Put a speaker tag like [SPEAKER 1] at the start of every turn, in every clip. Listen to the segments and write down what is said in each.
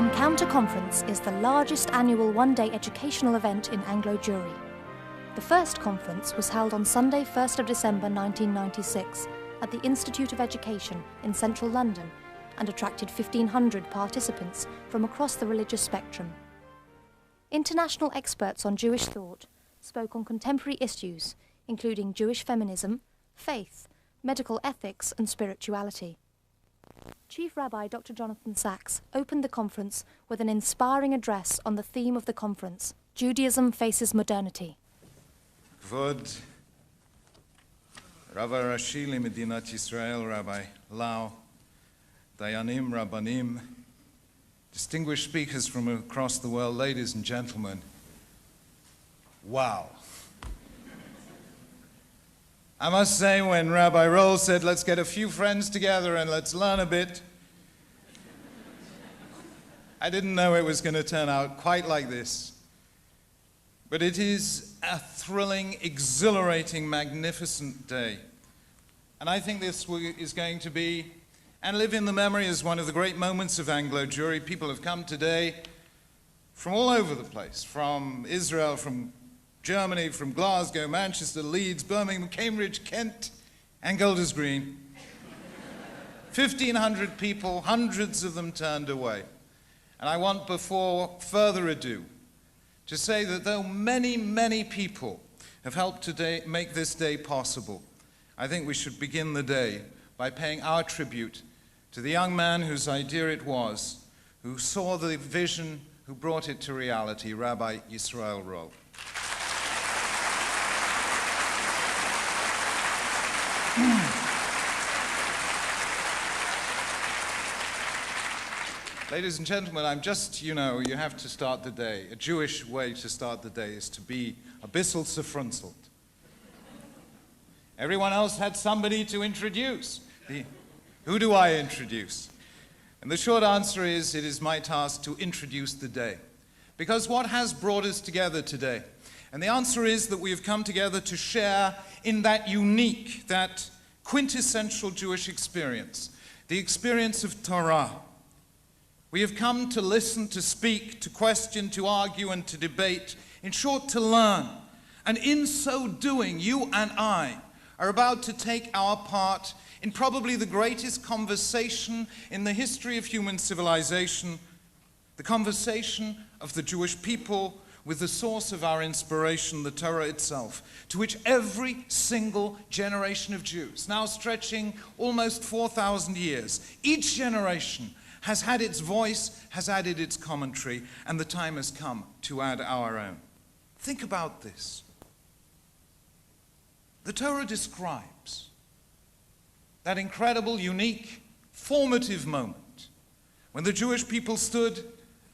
[SPEAKER 1] Encounter Conference is the largest annual one-day educational event in Anglo-Jewry. The first conference was held on Sunday, 1st of December 1996 at the Institute of Education in central London and attracted 1,500 participants from across the religious spectrum. International experts on Jewish thought spoke on contemporary issues, including Jewish feminism, faith, medical ethics and spirituality. Chief Rabbi Dr. Jonathan Sachs opened the conference with an inspiring address on the theme of the conference, Judaism Faces Modernity.
[SPEAKER 2] Kvod Rabbi Rashi Medinat Yisrael, Rabbi Lau, Dayanim, Rabbanim, distinguished speakers from across the world, ladies and gentlemen, wow. I must say, when Rabbi Roll said, let's get a few friends together and let's learn a bit, I didn't know it was going to turn out quite like this. But it is a thrilling, exhilarating, magnificent day. And I think this is going to be, and live in the memory as one of the great moments of Anglo-Jewry. People have come today from all over the place, from Israel, from Germany, from Glasgow, Manchester, Leeds, Birmingham, Cambridge, Kent, and Golders Green. 1,500 people, hundreds of them turned away. And I want, before further ado, to say that though many, many people have helped today make this day possible, I think we should begin the day by paying our tribute to the young man whose idea it was, who saw the vision, who brought it to reality, Rabbi Yisroel Roll. Ladies and gentlemen, I'm just, you have to start the day. A Jewish way to start the day is to be a bissel zerfrunzelt. Everyone else had somebody to introduce. Who do I introduce? And the short answer is, it is my task to introduce the day. Because what has brought us together today? And the answer is that we have come together to share in that unique, that quintessential Jewish experience, the experience of Torah. We have come to listen, to speak, to question, to argue, and to debate, in short, to learn. And in so doing, you and I are about to take our part in probably the greatest conversation in the history of human civilization, the conversation of the Jewish people with the source of our inspiration, the Torah itself, to which every single generation of Jews, now stretching almost 4,000 years, each generation has had its voice, has added its commentary, and the time has come to add our own. Think about this. The Torah describes that incredible, unique, formative moment when the Jewish people stood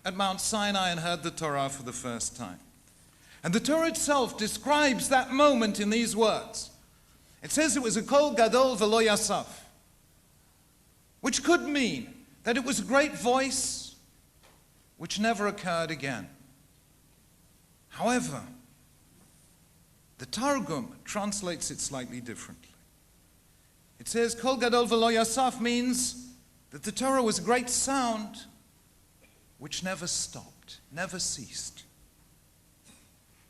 [SPEAKER 2] at Mount Sinai and heard the Torah for the first time. And the Torah itself describes that moment in these words. It says it was a kol gadol v'lo yasaf, which could mean that it was a great voice which never occurred again. However, the Targum translates it slightly differently. It says, Kol Gadol V'lo Yasaf means that the Torah was a great sound which never stopped, never ceased.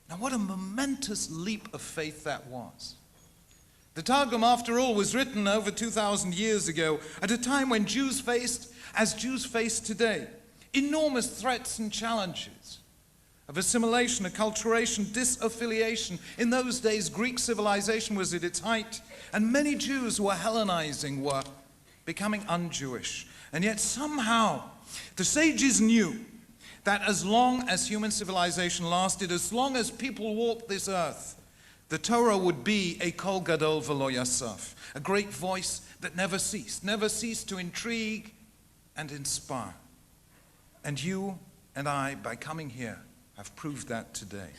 [SPEAKER 2] Now what a momentous leap of faith that was. The Targum, after all, was written over 2,000 years ago at a time when Jews faced, as Jews face today, enormous threats and challenges of assimilation, acculturation, disaffiliation. In those days, Greek civilization was at its height, and many Jews were Hellenizing, were becoming un-Jewish. And yet somehow, the sages knew that as long as human civilization lasted, as long as people walked this earth, the Torah would be a kol gadol v'lo yasaf, a great voice that never ceased to intrigue and inspire. And you and I, by coming here, have proved that today.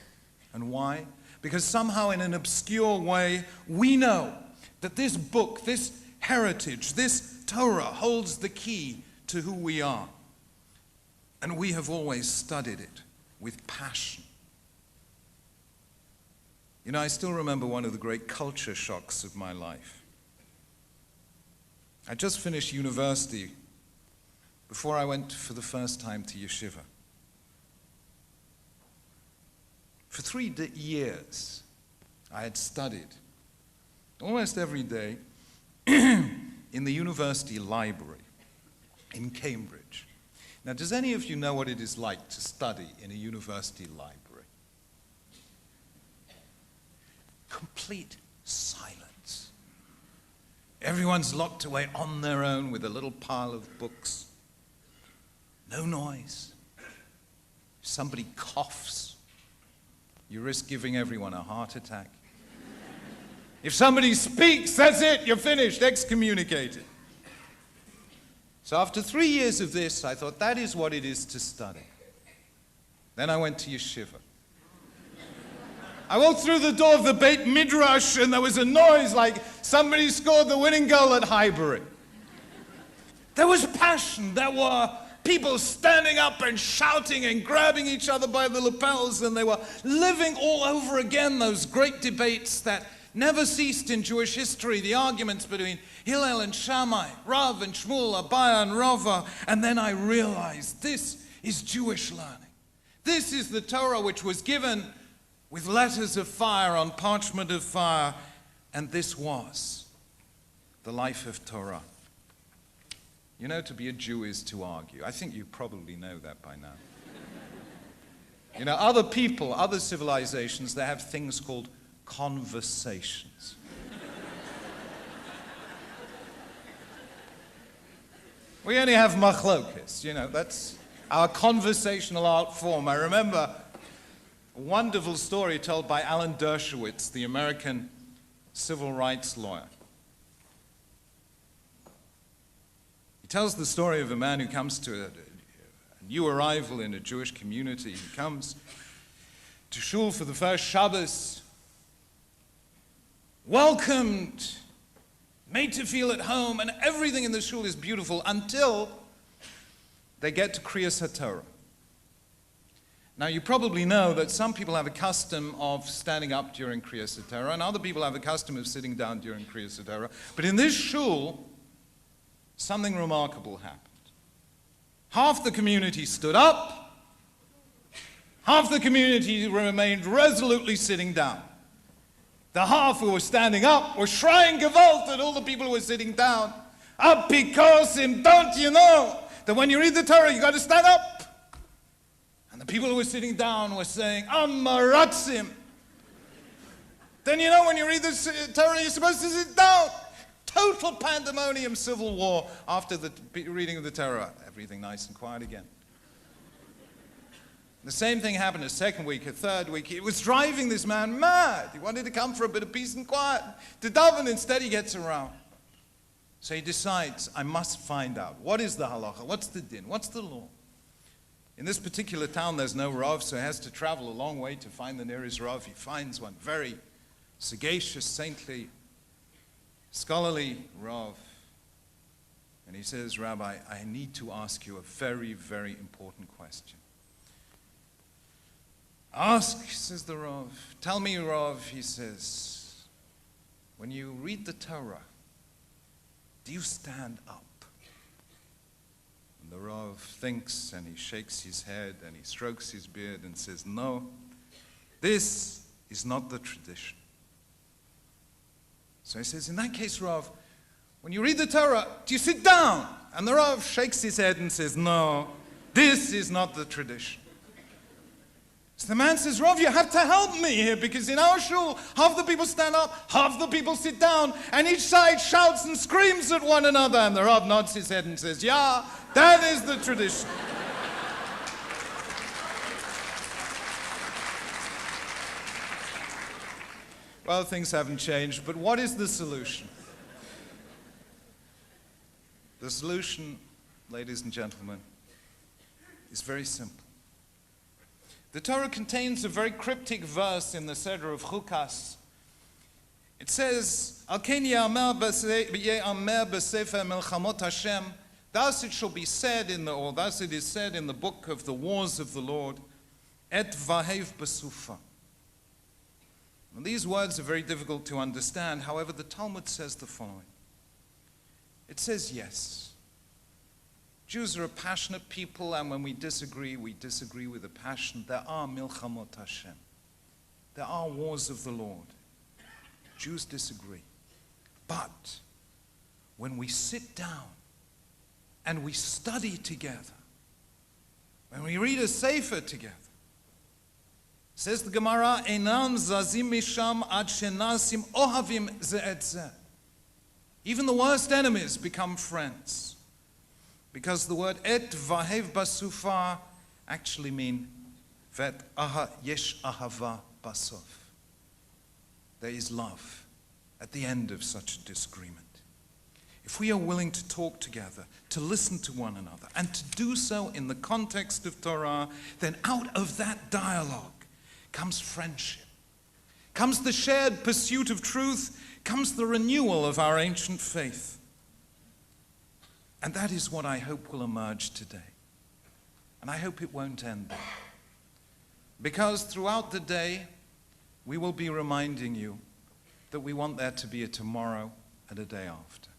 [SPEAKER 2] And why? Because somehow in an obscure way, we know that this book, this heritage, this Torah holds the key to who we are. And we have always studied it with passion. I still remember one of the great culture shocks of my life. I just finished university before I went for the first time to yeshiva. For 3 years, I had studied almost every day in the university library in Cambridge. Now, does any of you know what it is like to study in a university library? Complete silence. Everyone's locked away on their own with a little pile of books. No noise. If somebody coughs, you risk giving everyone a heart attack. If somebody speaks, that's it, you're finished, excommunicated. So after 3 years of this, I thought that is what it is to study. Then I went to yeshiva. I walked through the door of the Beit Midrash and there was a noise like somebody scored the winning goal at Highbury. There was passion, there were people standing up and shouting and grabbing each other by the lapels, and they were living all over again those great debates that never ceased in Jewish history, the arguments between Hillel and Shammai, Rav and Shmuel, Abaye and Rava. And then I realized this is Jewish learning. This is the Torah which was given with letters of fire on parchment of fire, and this was the life of Torah. You know, to be a Jew is to argue. I think you probably know that by now. You know, other people, other civilizations, they have things called conversations. We only have machlokes, you know, that's our conversational art form. I remember a wonderful story told by Alan Dershowitz, the American civil rights lawyer. He tells the story of a man who comes to a new arrival in a Jewish community. He comes to shul for the first Shabbos, welcomed, made to feel at home, and everything in the shul is beautiful until they get to Kriyas HaTorah. Now, you probably know that some people have a custom of standing up during Kriyas HaTorah, and other people have a custom of sitting down during Kriyas HaTorah. But in this shul, something remarkable happened. Half the community stood up, half the community remained resolutely sitting down. The half who were standing up were shrying Gewalt at all the people who were sitting down. Up because don't you know that when you read the Torah, you got to stand up? And the people who were sitting down were saying, Amaratzim. Then you know when you read the Torah, you're supposed to sit down. Total pandemonium, civil war after the reading of the Torah. Everything nice and quiet again. The same thing happened a second week, a third week. It was driving this man mad. He wanted to come for a bit of peace and quiet. To daven, instead he gets around. So he decides, I must find out. What is the halacha? What's the din? What's the law? In this particular town, there's no Rav, so he has to travel a long way to find the nearest Rav. He finds one, very sagacious, saintly, scholarly Rav. And he says, Rabbi, I need to ask you a very, very important question. Ask, says the Rav. Tell me, Rav, he says, when you read the Torah, do you stand up? And the Rav thinks and he shakes his head and he strokes his beard and says, no, this is not the tradition. So he says, in that case, Rav, when you read the Torah, do you sit down? And the Rav shakes his head and says, no, this is not the tradition. So the man says, Rav, you have to help me here, because in our shul, half the people stand up, half the people sit down, and each side shouts and screams at one another. And the Rav nods his head and says, yeah, that is the tradition. Well, things haven't changed, but what is the solution? The solution, ladies and gentlemen, is very simple. The Torah contains a very cryptic verse in the Seder of Chukas. It says, Al ken ye'amer b'sefer melchamot Hashem, thus it shall be said thus it is said in the book of the wars of the Lord, et vahev b'sufa. And these words are very difficult to understand. However, the Talmud says the following. It says, yes, Jews are a passionate people, and when we disagree with a passion. There are milchamot Hashem. There are wars of the Lord. Jews disagree. But when we sit down and we study together, when we read a sefer together, says the Gemara, Einam zazim misham ad shenasim ohavim ze et ze. Even the worst enemies become friends. Because the word et vahev basufa actually mean vet aha yesh ahava basof. There is love at the end of such a disagreement. If we are willing to talk together, to listen to one another, and to do so in the context of Torah, then out of that dialogue comes friendship, comes the shared pursuit of truth, comes the renewal of our ancient faith. And that is what I hope will emerge today. And I hope it won't end there. Because throughout the day, we will be reminding you that we want there to be a tomorrow and a day after.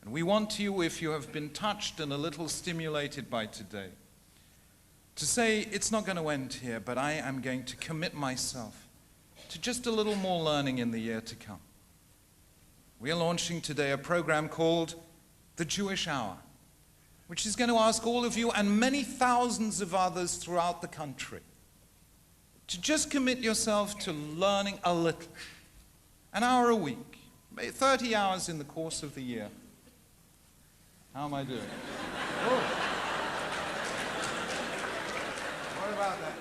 [SPEAKER 2] And we want you, if you have been touched and a little stimulated by today, to say, it's not going to end here, but I am going to commit myself to just a little more learning in the year to come. We are launching today a program called The Jewish Hour, which is going to ask all of you and many thousands of others throughout the country to just commit yourself to learning a little, an hour a week, 30 hours in the course of the year. How am I doing? Oh. What about that?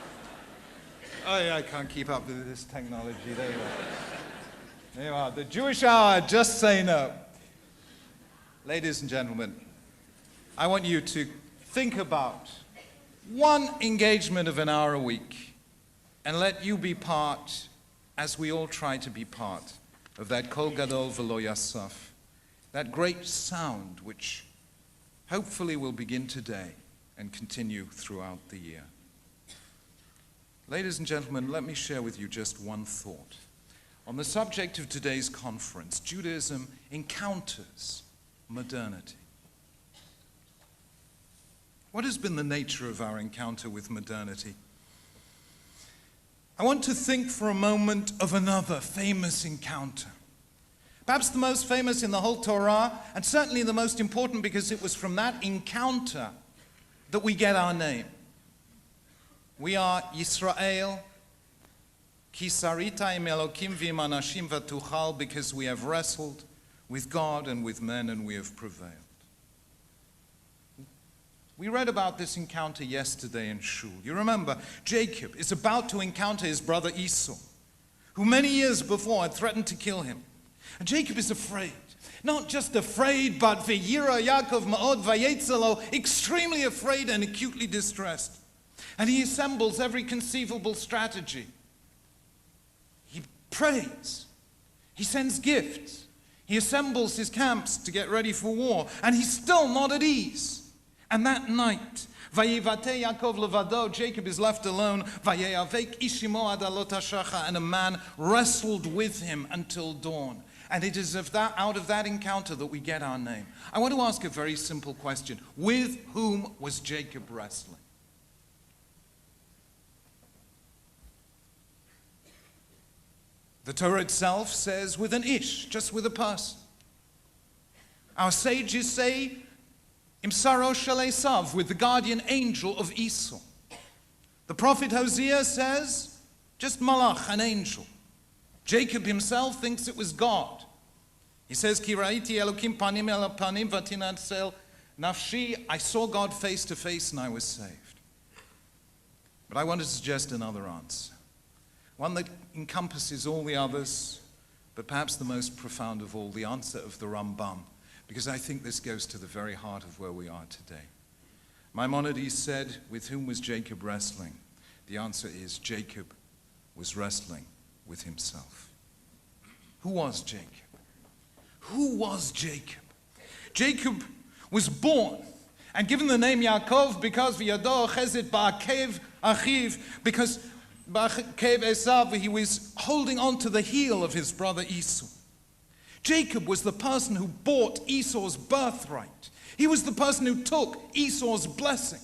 [SPEAKER 2] Oh yeah, I can't keep up with this technology. There you are. There you are. The Jewish Hour, just say no. Ladies and gentlemen, I want you to think about one engagement of an hour a week and let you be part, as we all try to be part, of that Kol Gadol V'lo Yasaf, that great sound which hopefully will begin today and continue throughout the year. Ladies and gentlemen, let me share with you just one thought. On the subject of today's conference, Judaism encounters modernity. What has been the nature of our encounter with modernity? I want to think for a moment of another famous encounter. Perhaps the most famous in the whole Torah, and certainly the most important because it was from that encounter that we get our name. We are Yisrael, Ki sarita im Elokim v'im anashim v'tuchal, because we have wrestled with God and with men and we have prevailed. We read about this encounter yesterday in Shul. You remember, Jacob is about to encounter his brother Esau, who many years before had threatened to kill him. And Jacob is afraid. Not just afraid, but v'yira Yaakov ma'od vayetzelo, extremely afraid and acutely distressed. And he assembles every conceivable strategy. He prays. He sends gifts. He assembles his camps to get ready for war. And he's still not at ease. And that night, Vayivate Yaakov levado, Jacob is left alone. Vayeyavek ishimo ad alot hashacha, and a man wrestled with him until dawn. And it is out of that encounter that we get our name. I want to ask a very simple question. With whom was Jacob wrestling? The Torah itself says with an ish, just with a person. Our sages say, Imsaro shel Esav, with the guardian angel of Esau. The prophet Hosea says, just malach, an angel. Jacob himself thinks it was God. He says, Ki ra'iti Elokim panim el panim v'tinatzel nafshi, I saw God face to face and I was saved. But I want to suggest another answer. One that encompasses all the others, but perhaps the most profound of all, the answer of the Rambam. Because I think this goes to the very heart of where we are today. Maimonides said, with whom was Jacob wrestling? The answer is, Jacob was wrestling with himself. Who was Jacob? Who was Jacob? Jacob was born and given the name Yaakov because v'yado chesed ba'akev achiv, because ba'akev Esav, he was holding on to the heel of his brother Esau. Jacob was the person who bought Esau's birthright. He was the person who took Esau's blessing.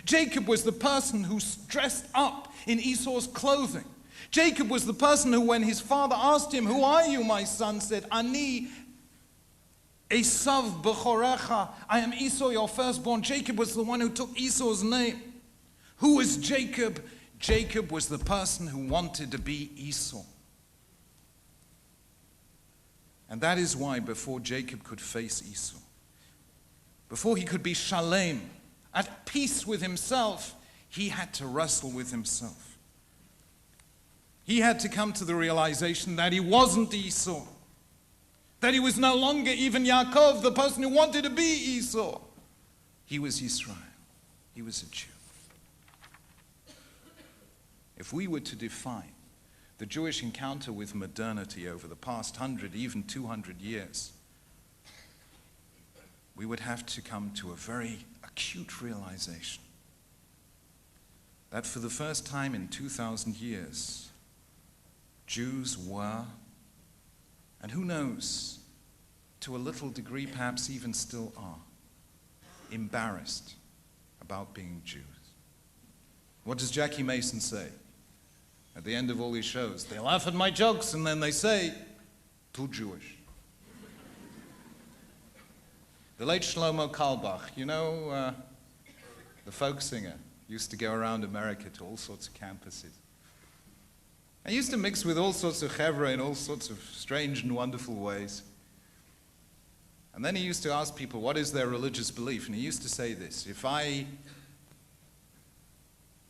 [SPEAKER 2] Jacob was the person who dressed up in Esau's clothing. Jacob was the person who, when his father asked him, "Who are you, my son?" said, "Ani Esav Bechorecha." I am Esau, your firstborn. Jacob was the one who took Esau's name. Who was Jacob? Jacob was the person who wanted to be Esau. And that is why before Jacob could face Esau, before he could be shalem, at peace with himself, he had to wrestle with himself. He had to come to the realization that he wasn't Esau, that he was no longer even Yaakov, the person who wanted to be Esau. He was Israel. He was a Jew. If we were to define the Jewish encounter with modernity over the past 100, even 200 years, we would have to come to a very acute realization that for the first time in 2,000 years, Jews were, and who knows, to a little degree perhaps even still are, embarrassed about being Jews. What does Jackie Mason say at the end of all these shows? They laugh at my jokes and then they say, "Too Jewish." The late Shlomo Carlebach, the folk singer, used to go around America to all sorts of campuses. I used to mix with all sorts of chevra in all sorts of strange and wonderful ways. And then he used to ask people, what is their religious belief? And he used to say this: if I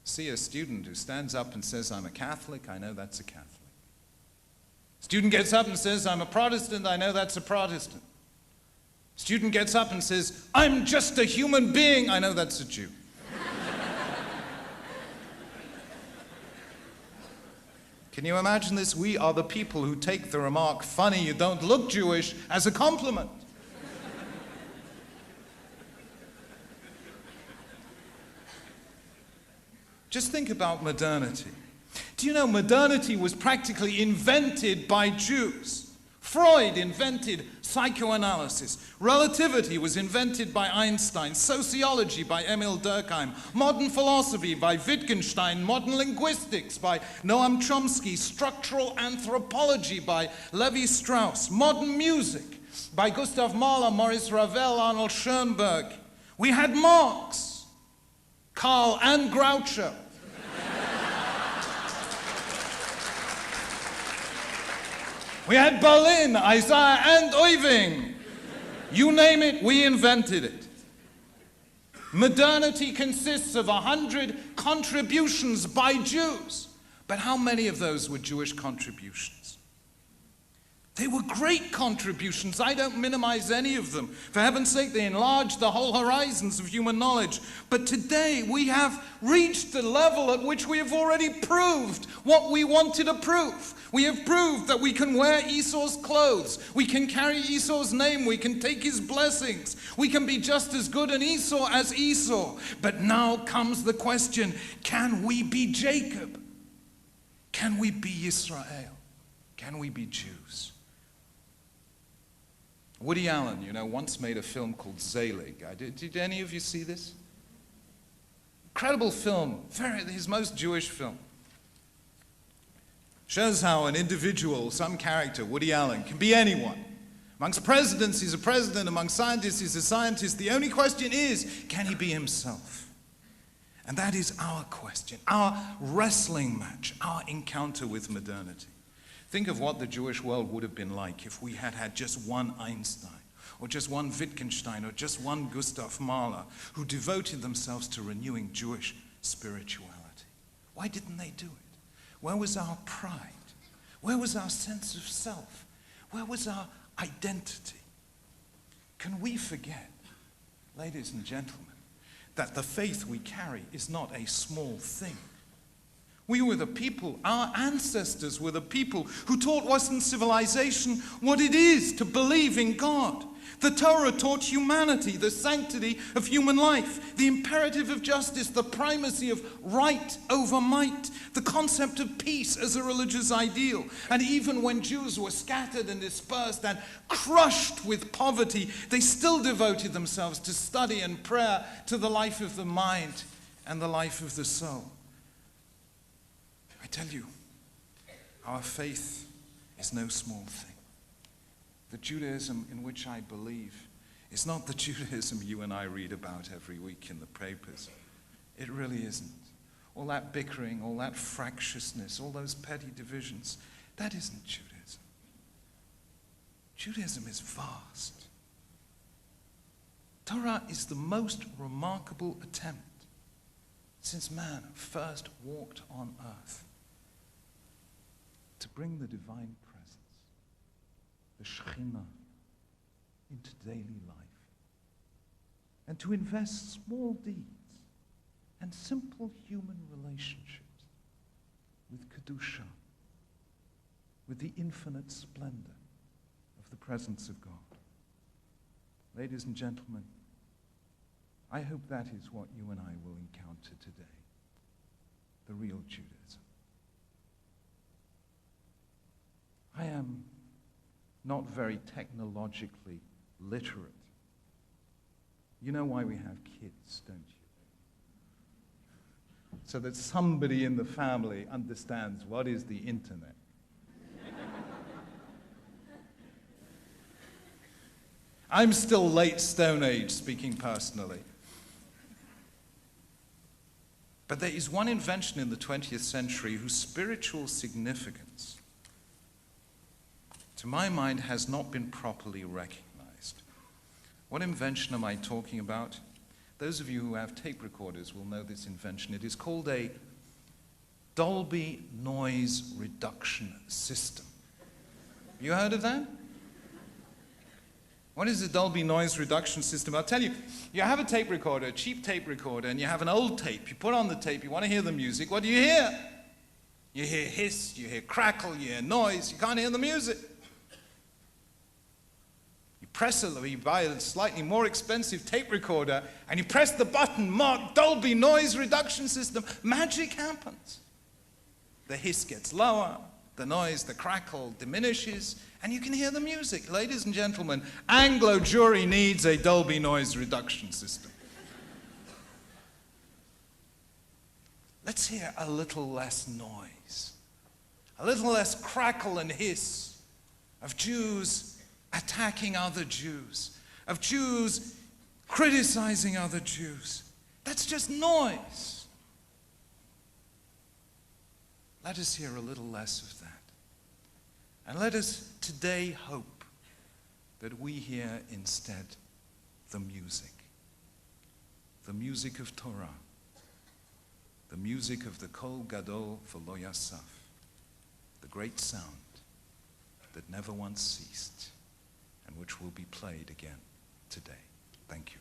[SPEAKER 2] see a student who stands up and says, "I'm a Catholic," I know that's a Catholic. Student gets up and says, "I'm a Protestant," I know that's a Protestant. Student gets up and says, "I'm just a human being," I know that's a Jew. Can you imagine this? We are the people who take the remark, "Funny, you don't look Jewish," as a compliment. Just think about modernity. Do you know modernity was practically invented by Jews? Freud invented psychoanalysis. Relativity was invented by Einstein. Sociology by Emil Durkheim. Modern philosophy by Wittgenstein. Modern linguistics by Noam Chomsky. Structural anthropology by Levi Strauss. Modern music by Gustav Mahler, Maurice Ravel, Arnold Schoenberg. We had Marx, Karl, and Groucho. We had Berlin, Isaiah, and Irving. You name it, we invented it. Modernity consists of 100 contributions by Jews. But how many of those were Jewish contributions? They were great contributions. I don't minimize any of them. For heaven's sake, they enlarged the whole horizons of human knowledge. But today, we have reached the level at which we have already proved what we wanted to prove. We have proved that we can wear Esau's clothes. We can carry Esau's name. We can take his blessings. We can be just as good an Esau as Esau. But now comes the question, can we be Jacob? Can we be Israel? Can we be Jews? Woody Allen, once made a film called Zelig. Did any of you see this? Incredible film, his most Jewish film. Shows how an individual, some character, Woody Allen, can be anyone. Amongst presidents, he's a president. Among scientists, he's a scientist. The only question is, can he be himself? And that is our question, our wrestling match, our encounter with modernity. Think of what the Jewish world would have been like if we had had just one Einstein, or just one Wittgenstein, or just one Gustav Mahler, who devoted themselves to renewing Jewish spirituality. Why didn't they do it? Where was our pride? Where was our sense of self? Where was our identity? Can we forget, ladies and gentlemen, that the faith we carry is not a small thing? We were the people, our ancestors were the people who taught Western civilization what it is to believe in God. The Torah taught humanity the sanctity of human life, the imperative of justice, the primacy of right over might, the concept of peace as a religious ideal. And even when Jews were scattered and dispersed and crushed with poverty, they still devoted themselves to study and prayer, to the life of the mind and the life of the soul. I tell you, our faith is no small thing. The Judaism in which I believe is not the Judaism you and I read about every week in the papers. It really isn't. All that bickering, all that fractiousness, all those petty divisions, that isn't Judaism. Judaism is vast. Torah is the most remarkable attempt since man first walked on earth to bring the divine presence, the Shekhinah, into daily life, and to invest small deeds and simple human relationships with Kedusha, with the infinite splendor of the presence of God. Ladies and gentlemen, I hope that is what you and I will encounter today, the real Judaism. I am not very technologically literate. You know why we have kids, don't you? So that somebody in the family understands what is the internet. I'm still late Stone Age, speaking personally. But there is one invention in the 20th century whose spiritual significance, to my mind, has not been properly recognized. What invention am I talking about? Those of you who have tape recorders will know this invention. It is called a Dolby noise reduction system. You heard of that? What is the Dolby noise reduction system? I'll tell you, you have a tape recorder, a cheap tape recorder, and you have an old tape. You put on the tape, you want to hear the music. What do you hear? You hear hiss, you hear crackle, you hear noise. You can't hear the music. You buy a slightly more expensive tape recorder, and you press the button marked Dolby Noise Reduction System. Magic happens. The hiss gets lower, the noise, the crackle diminishes, and you can hear the music. Ladies and gentlemen, Anglo Jewry needs a Dolby Noise Reduction System. Let's hear a little less noise, a little less crackle and hiss of Jews attacking other Jews, of Jews criticizing other Jews. That's just noise. Let us hear a little less of that. And let us today hope that we hear instead the music of Torah, the music of the Kol Gadol V'lo Yasaf, the great sound that never once ceased, and which will be played again today. Thank you.